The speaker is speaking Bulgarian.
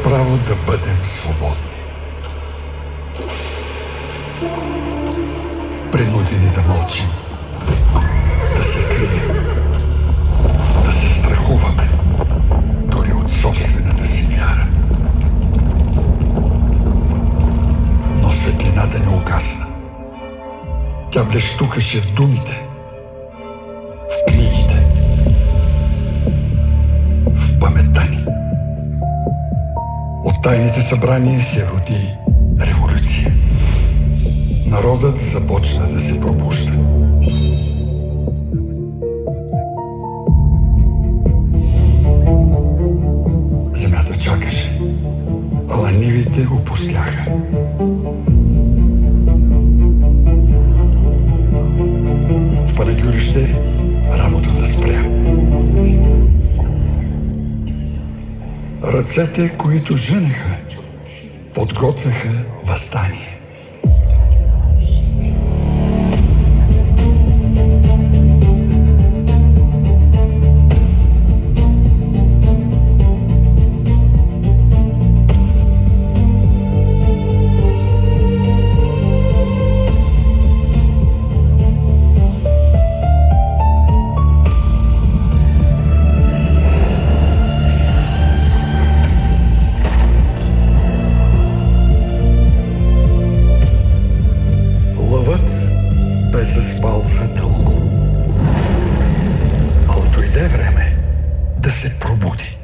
право да бъдем свободни. Принудени да мълчим, да се крием, да се страхуваме, дори от собствената си вяра. Но светлината не угасна. Тя блещукаше в думите, в книгите, в паметта ни. От тайните събрания се роди революция. Народът започна да се пробужда. Земята чакаше, а нивите опустяха. В Панагюрище работата спря. Ръцете, които женеха, подготвяха въстание. Бе заспал задълго, а дойде време да се пробуди.